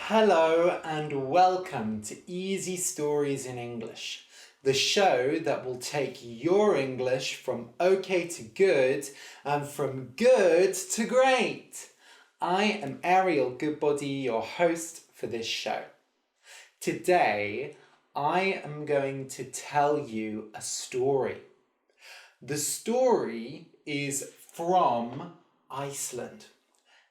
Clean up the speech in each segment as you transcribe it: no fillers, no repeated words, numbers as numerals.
Hello and welcome to Easy Stories in English, the show that will take your English from okay to good and from good to great. I am Ariel Goodbody, your host for this show. Today, I am going to tell you a story. The story is from Iceland.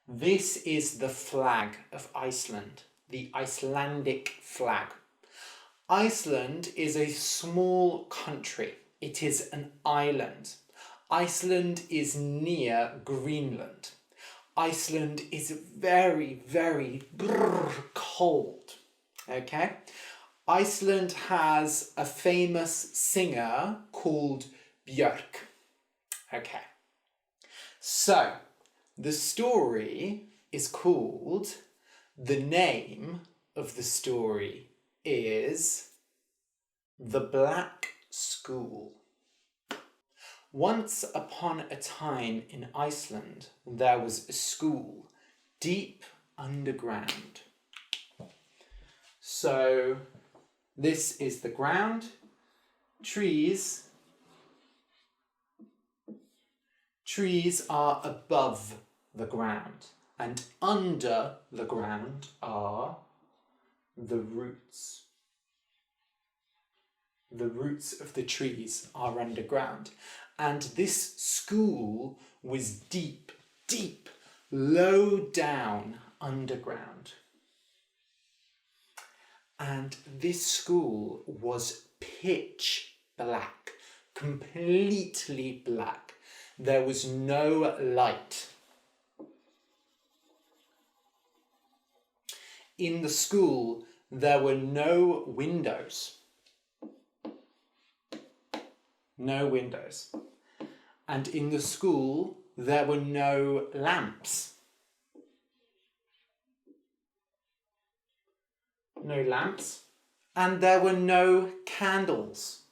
This is the flag of Iceland, the Icelandic flag. Iceland is a small country. It is an island. Iceland is near Greenland. Iceland is very, very cold. Okay? Iceland has a famous singer called Björk. Okay. So, the story is called, the name of the story is The Black School. Once upon a time in Iceland, there was a school deep underground. So, this is the ground, trees are above the ground, and under the ground are the roots. The roots of the trees are underground, and this school was deep, low down underground. And this school was pitch black, completely black. There was no light. In the school, there were no windows. No windows. And in the school, there were no lamps. No lamps. And there were no candles.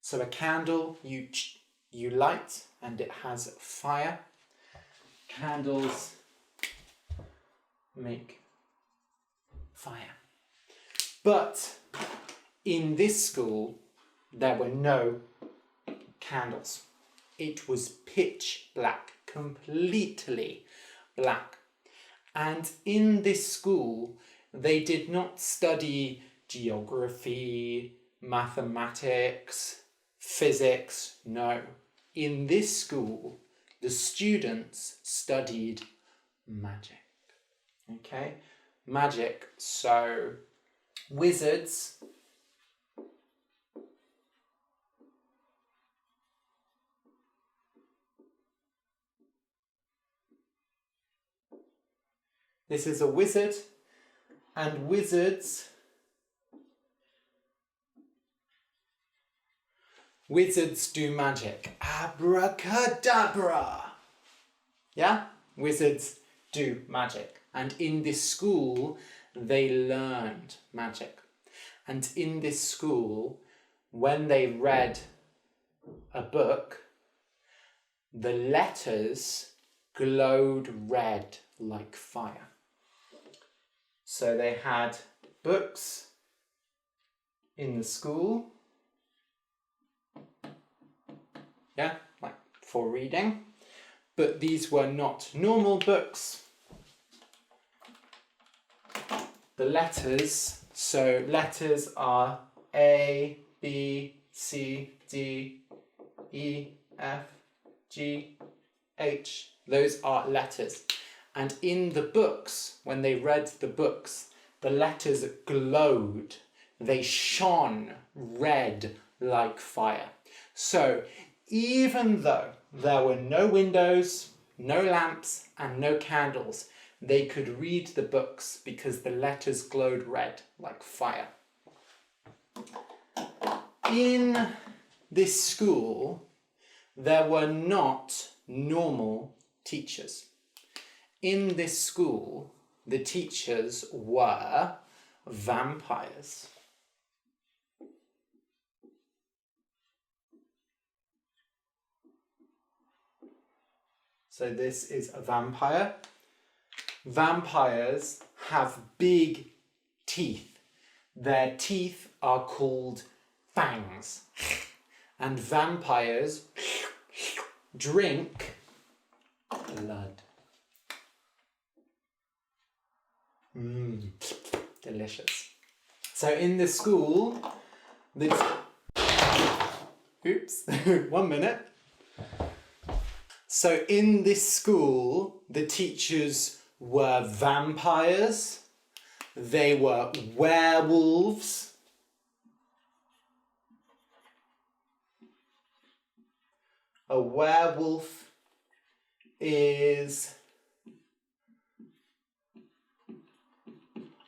So a candle you light and it has fire. Candles make fire. But in this school, there were no candles. It was pitch black, completely black. And in this school, they did not study geography, mathematics, physics. No. In this school, the students studied magic. Okay, magic, so wizards, this is a wizard, and wizards do magic. Abracadabra. Yeah, wizards do magic. And in this school, they learned magic. And in this school, when they read a book, the letters glowed red like fire. So they had books in the school, yeah, like for reading, but these were not normal books. The letters, so letters are A, B, C, D, E, F, G, H. Those are letters. And in the books, when they read the books, the letters glowed. They shone red like fire. So even though there were no windows, no lamps, and no candles, they could read the books because the letters glowed red like fire. In this school, there were not normal teachers. In this school, the teachers were vampires. So this is a vampire. Vampires have big teeth. Their teeth are called fangs. And vampires drink blood. Delicious. So in the school, oops, 1 minute. So in this school, the teachers were vampires, they were werewolves, a werewolf is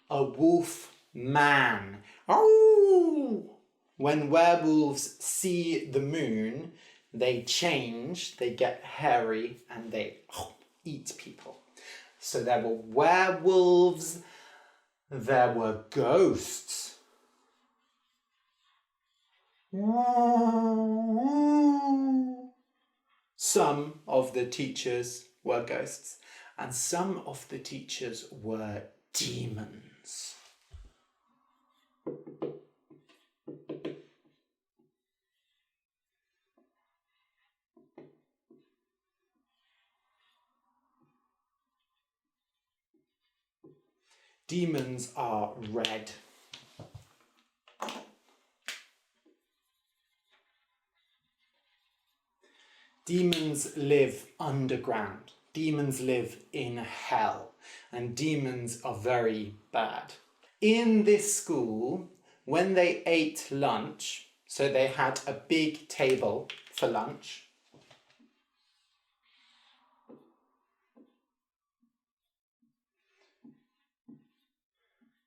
a wolf man. Oh! When werewolves see the moon, they change, they get hairy, and they eat people. So there were werewolves, there were ghosts. Some of the teachers were ghosts, and some of the teachers were demons. Demons are red. Demons live underground. Demons live in hell. And demons are very bad. In this school, when they ate lunch, so they had a big table for lunch,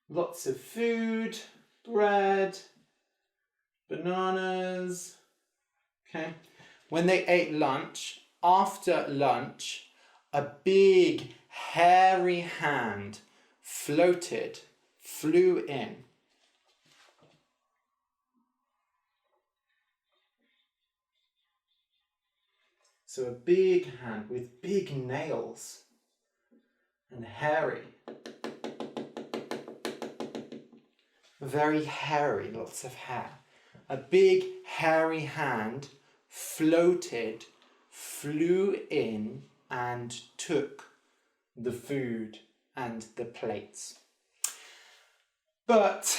lots of food, bread, bananas, okay. When they ate lunch, after lunch, a big hairy hand flew in. So a big hand with big nails and hairy. Very hairy, lots of hair. A big hairy hand flew in and took the food and the plates. But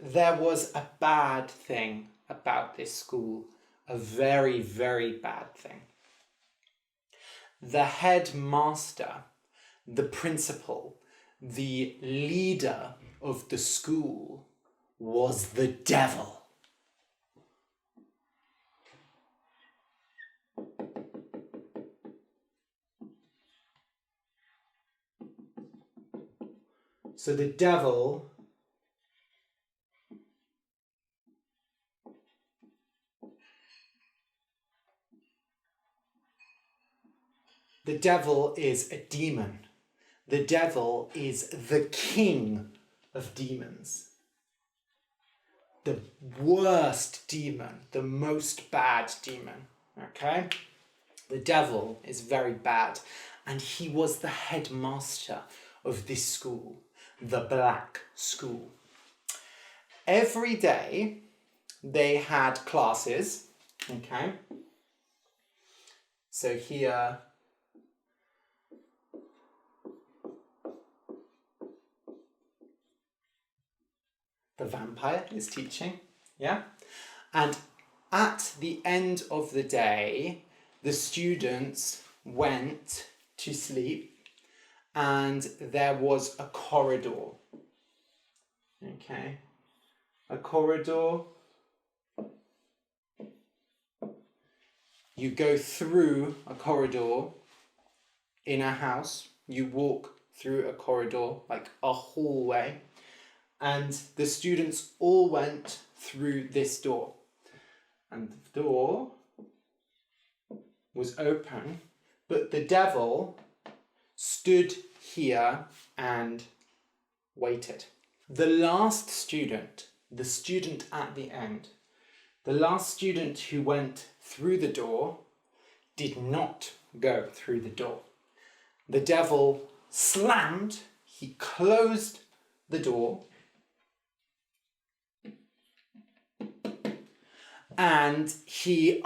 there was a bad thing about this school, a very, very bad thing. The headmaster, the principal, the leader of the school was the devil. So the devil is a demon. The devil is the king of demons. The worst demon, the most bad demon, okay? The devil is very bad, and he was the headmaster of this school, the black school. Every day they had classes, okay? So here, the vampire is teaching, yeah? And at the end of the day, the students went to sleep and there was a corridor, okay? A corridor. You go through a corridor in a house, you walk through a corridor, like a hallway, and the students all went through this door. And the door was open, but the devil stood here and waited. The last student, the student at the end, the last student who went through the door did not go through the door. The devil slammed, he closed the door, and he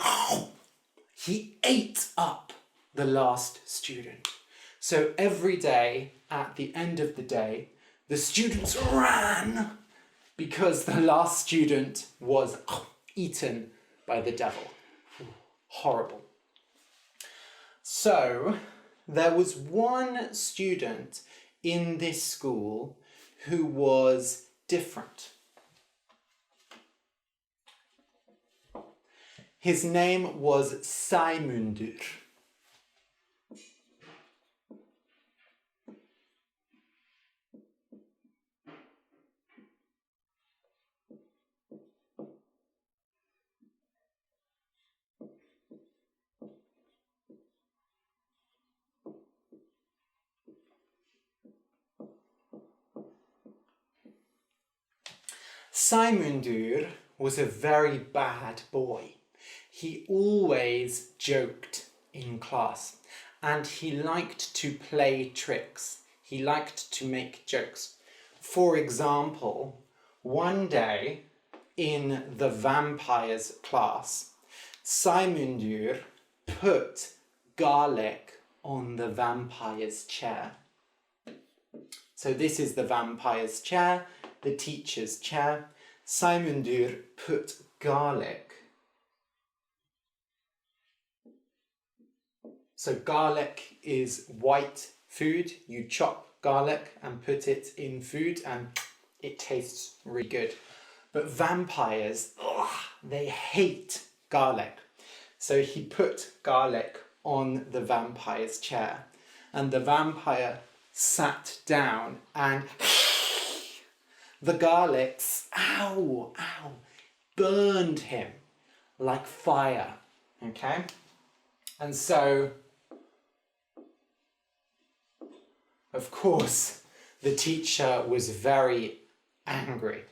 ate up the last student. So every day, at the end of the day, the students ran because the last student was eaten by the devil. Horrible. So there was one student in this school who was different. His name was Sæmundur. Sæmundur was a very bad boy. He always joked in class and he liked to play tricks. He liked to make jokes. For example, one day in the vampires class, Sæmundur put garlic on the vampire's chair. So this is the vampire's chair, the teacher's chair. Sæmundur put garlic. So garlic is white food. You chop garlic and put it in food and it tastes really good. But vampires, they hate garlic. So he put garlic on the vampire's chair and the vampire sat down and the garlic, burned him like fire, okay? And so, of course, the teacher was very angry.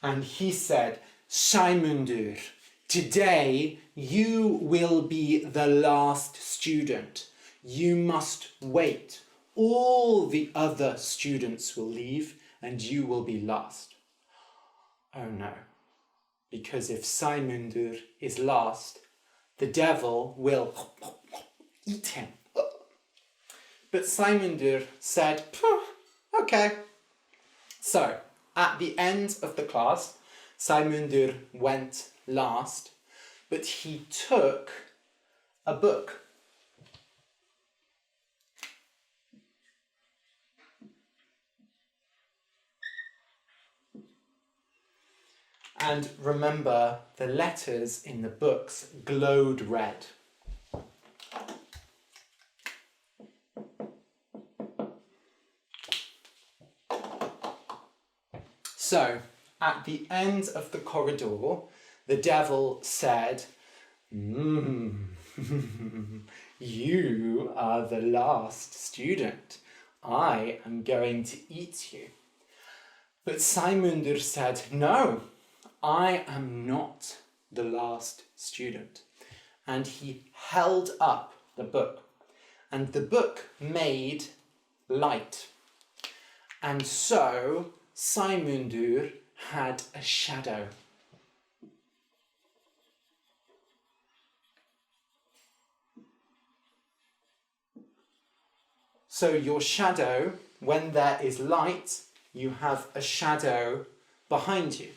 And he said, Sæmundur, today you will be the last student. You must wait. All the other students will leave and you will be last. Oh no, because if Sæmundur is last, the devil will eat him. But Sæmundur said, okay. So, at the end of the class, Sæmundur went last, but he took a book. And remember, the letters in the books glowed red. So, at the end of the corridor, the devil said, you are the last student. I am going to eat you. But Sæmundur said, no, I am not the last student. And he held up the book. And the book made light. And so Sæmundur had a shadow. So your shadow, when there is light, you have a shadow behind you.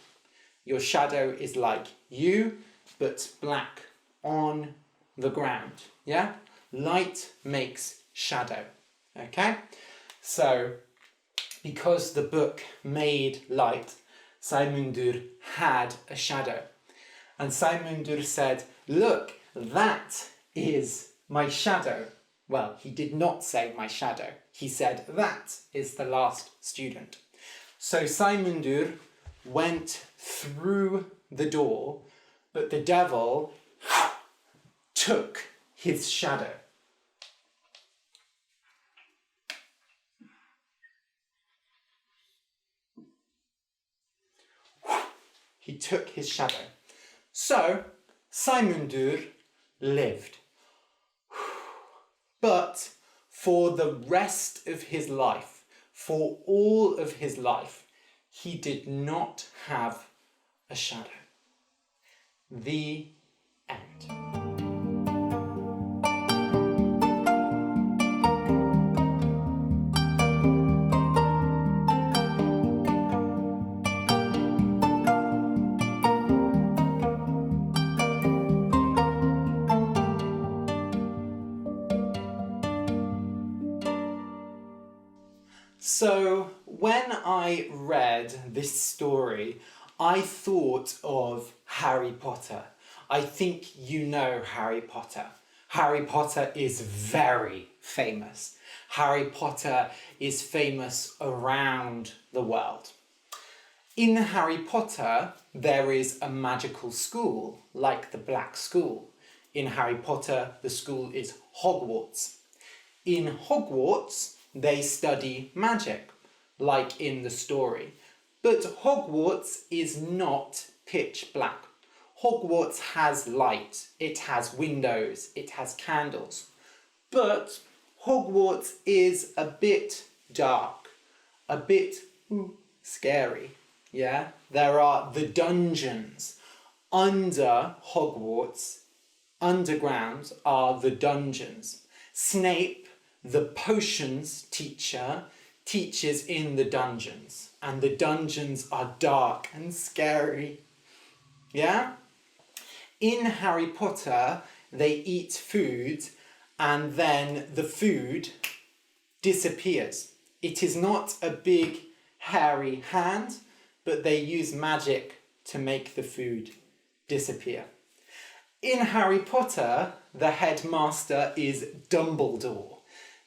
Your shadow is like you, but black on the ground, yeah? Light makes shadow, okay? So, because the book made light, Sæmundur had a shadow. And Sæmundur said, look, that is my shadow. Well, he did not say my shadow. He said, that is the last student. So Sæmundur went through the door, but the devil took his shadow. He took his shadow. So Sæmundur lived. But For the rest of his life, for all of his life, he did not have a shadow. The end. So when I read this story, I thought of Harry Potter. I think you know Harry Potter. Harry Potter is very famous. Harry Potter is famous around the world. In Harry Potter, there is a magical school, like the Black School. In Harry Potter, the school is Hogwarts. In Hogwarts, they study magic, like in the story. But Hogwarts is not pitch black. Hogwarts has light, it has windows, it has candles. But Hogwarts is a bit dark, a bit scary. Yeah? There are the dungeons. Under Hogwarts, underground, are the dungeons. Snape, the potions teacher, teaches in the dungeons, and the dungeons are dark and scary. Yeah? In Harry Potter, they eat food, and then the food disappears. It is not a big, hairy hand, but they use magic to make the food disappear. In Harry Potter, the headmaster is Dumbledore.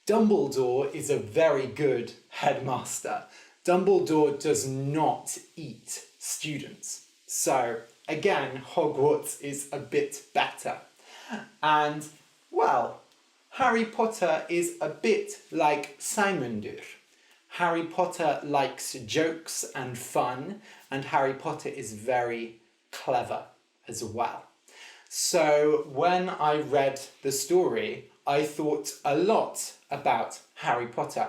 Dumbledore is a very good headmaster. Dumbledore does not eat students. So, again, Hogwarts is a bit better. And, well, Harry Potter is a bit like Simundur. Harry Potter likes jokes and fun, and Harry Potter is very clever as well. So, when I read the story, I thought a lot about Harry Potter.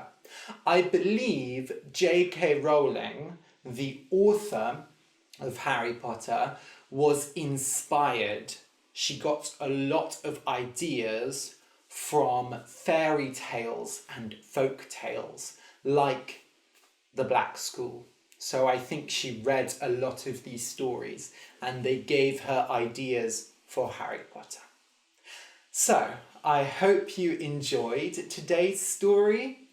I believe J.K. Rowling, the author of Harry Potter, was inspired. She got a lot of ideas from fairy tales and folk tales, like the Black School. So I think she read a lot of these stories and they gave her ideas for Harry Potter. So, I hope you enjoyed today's story.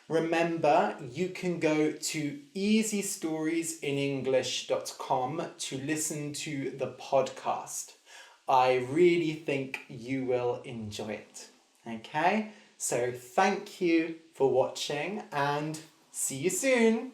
Remember, you can go to easystoriesinenglish.com to listen to the podcast. I really think you will enjoy it. Okay? So, thank you for watching and see you soon.